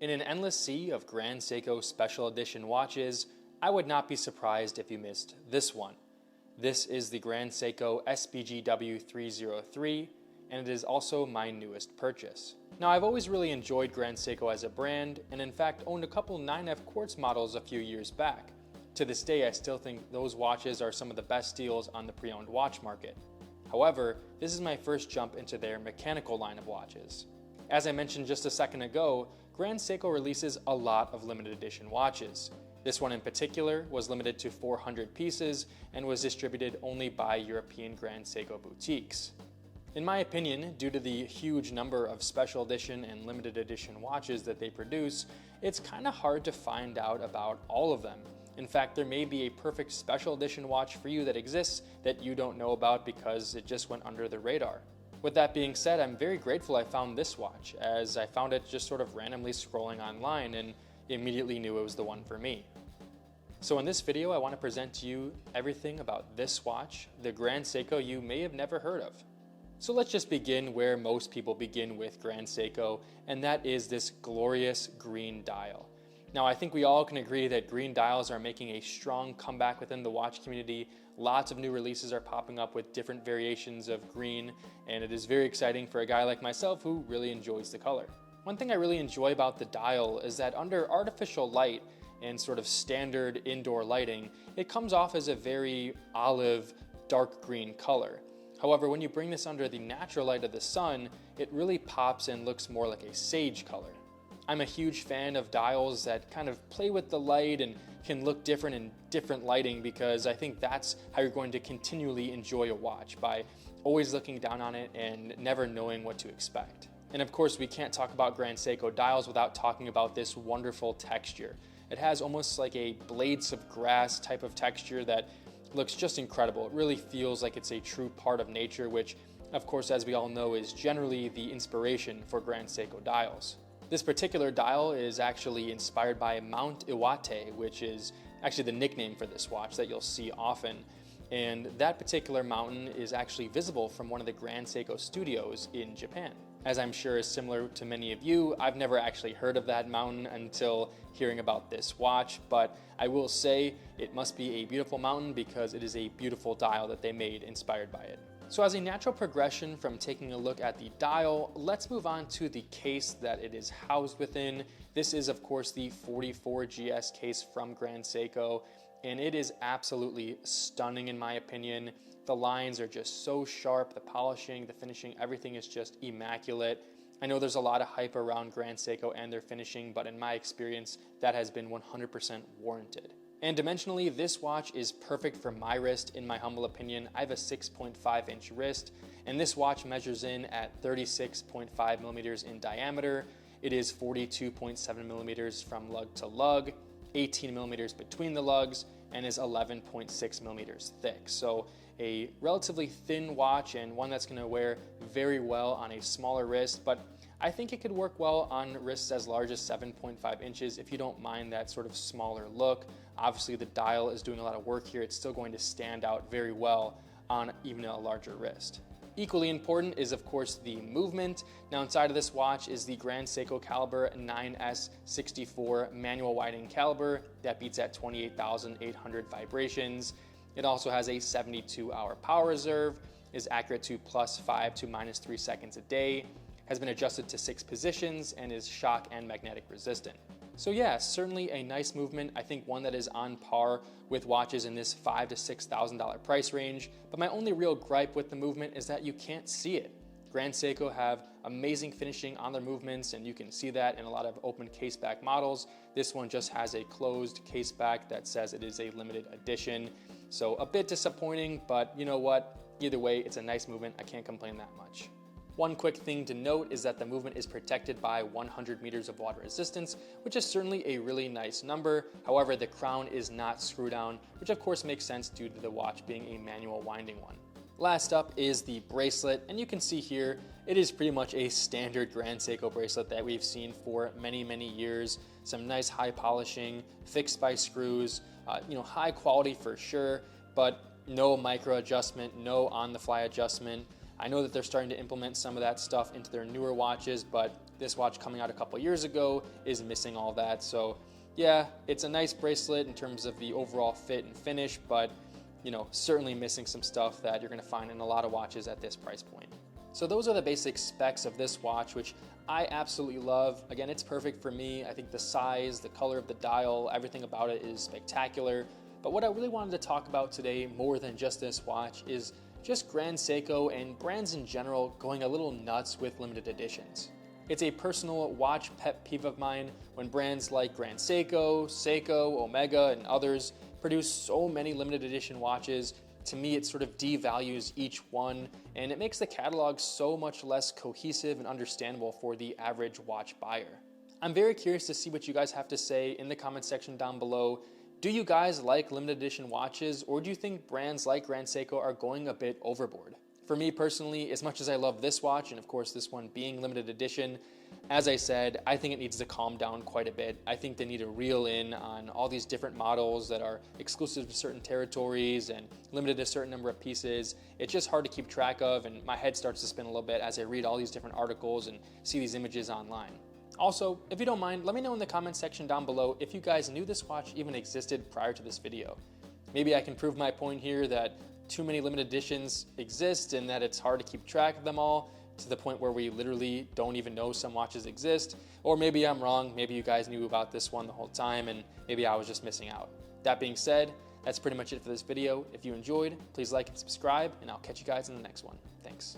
In an endless sea of Grand Seiko special edition watches, I would not be surprised if you missed this one. This is the Grand Seiko SBGW303, and it is also my newest purchase. Now, I've always really enjoyed Grand Seiko as a brand, and in fact owned a couple 9F quartz models a few years back. To this day, I still think those watches are some of the best deals on the pre-owned watch market. However, this is my first jump into their mechanical line of watches. As I mentioned just a second ago, Grand Seiko releases a lot of limited edition watches. This one in particular was limited to 400 pieces and was distributed only by European Grand Seiko Boutiques. In my opinion, due to the huge number of special edition and limited edition watches that they produce, it's kind of hard to find out about all of them. In fact, there may be a perfect special edition watch for you that exists that you don't know about because it just went under the radar. With that being said, I'm very grateful I found this watch, as I found it just sort of randomly scrolling online and immediately knew it was the one for me. So in this video, I want to present to you everything about this watch, the Grand Seiko you may have never heard of. So let's just begin where most people begin with Grand Seiko, and that is this glorious green dial. Now, I think we all can agree that green dials are making a strong comeback within the watch community. Lots of new releases are popping up with different variations of green, and it is very exciting for a guy like myself who really enjoys the color. One thing I really enjoy about the dial is that under artificial light and sort of standard indoor lighting, it comes off as a very olive, dark green color. However, when you bring this under the natural light of the sun, it really pops and looks more like a sage color. I'm a huge fan of dials that kind of play with the light and can look different in different lighting, because I think that's how you're going to continually enjoy a watch, by always looking down on it and never knowing what to expect. And of course, we can't talk about Grand Seiko dials without talking about this wonderful texture. It has almost like a blades of grass type of texture that looks just incredible. It really feels like it's a true part of nature, which of course, as we all know, is generally the inspiration for Grand Seiko dials. This particular dial is actually inspired by Mount Iwate, which is actually the nickname for this watch that you'll see often. And that particular mountain is actually visible from one of the Grand Seiko studios in Japan. As I'm sure is similar to many of you, I've never actually heard of that mountain until hearing about this watch, but I will say it must be a beautiful mountain because it is a beautiful dial that they made inspired by it. So as a natural progression from taking a look at the dial, let's move on to the case that it is housed within. This is of course the 44GS case from Grand Seiko, and it is absolutely stunning in my opinion. The lines are just so sharp, the polishing, the finishing, everything is just immaculate. I know there's a lot of hype around Grand Seiko and their finishing, but in my experience, that has been 100% warranted. And dimensionally, this watch is perfect for my wrist, in my humble opinion. I have a 6.5 inch wrist, and this watch measures in at 36.5 millimeters in diameter. It is 42.7 millimeters from lug to lug, 18 millimeters between the lugs, and is 11.6 millimeters thick. So a relatively thin watch, and one that's gonna wear very well on a smaller wrist, but I think it could work well on wrists as large as 7.5 inches if you don't mind that sort of smaller look. Obviously the dial is doing a lot of work here. It's still going to stand out very well on even a larger wrist. Equally important is of course the movement. Now inside of this watch is the Grand Seiko Caliber 9S64 manual winding caliber that beats at 28,800 vibrations. It also has a 72-hour power reserve, is accurate to +5 to -3 seconds a day, has been adjusted to 6 positions, and is shock and magnetic resistant. So yeah, certainly a nice movement. I think one that is on par with watches in this $5,000 to $6,000 price range. But my only real gripe with the movement is that you can't see it. Grand Seiko have amazing finishing on their movements, and you can see that in a lot of open caseback models. This one just has a closed caseback that says it is a limited edition. So a bit disappointing, but you know what? Either way, it's a nice movement. I can't complain that much. One quick thing to note is that the movement is protected by 100 meters of water resistance, which is certainly a really nice number. However, the crown is not screw down, which of course makes sense due to the watch being a manual winding one. Last up is the bracelet, and you can see here, it is pretty much a standard Grand Seiko bracelet that we've seen for many, many years. Some nice high polishing, fixed by screws, high quality for sure, but no micro adjustment, no on the fly adjustment. I know that they're starting to implement some of that stuff into their newer watches, but This watch coming out a couple years ago is missing all that. So yeah, it's a nice bracelet in terms of the overall fit and finish, but you know, certainly missing some stuff that you're gonna find in a lot of watches at this price point. So those are the basic specs of this watch, which I absolutely love. Again, it's perfect for me. I think the size, the color of the dial, everything about it is spectacular. But what I really wanted to talk about today, more than just this watch, is just Grand Seiko and brands in general going a little nuts with limited editions. It's a personal watch pet peeve of mine when brands like Grand Seiko, Seiko, Omega, and others produce so many limited edition watches. To me, it sort of devalues each one, and it makes the catalog so much less cohesive and understandable for the average watch buyer. I'm very curious to see what you guys have to say in the comment section down below. Do you guys like limited edition watches, or do you think brands like Grand Seiko are going a bit overboard? For me personally, as much as I love this watch, and of course this one being limited edition, as I said, I think it needs to calm down quite a bit. I think they need to reel in on all these different models that are exclusive to certain territories and limited to a certain number of pieces. It's just hard to keep track of, and my head starts to spin a little bit as I read all these different articles and see these images online. Also, if you don't mind, let me know in the comment section down below if you guys knew this watch even existed prior to this video. Maybe I can prove my point here that too many limited editions exist and that it's hard to keep track of them all, to the point where we literally don't even know some watches exist. Or maybe I'm wrong, maybe you guys knew about this one the whole time and maybe I was just missing out. That being said, that's pretty much it for this video. If you enjoyed, please like and subscribe, and I'll catch you guys in the next one. Thanks.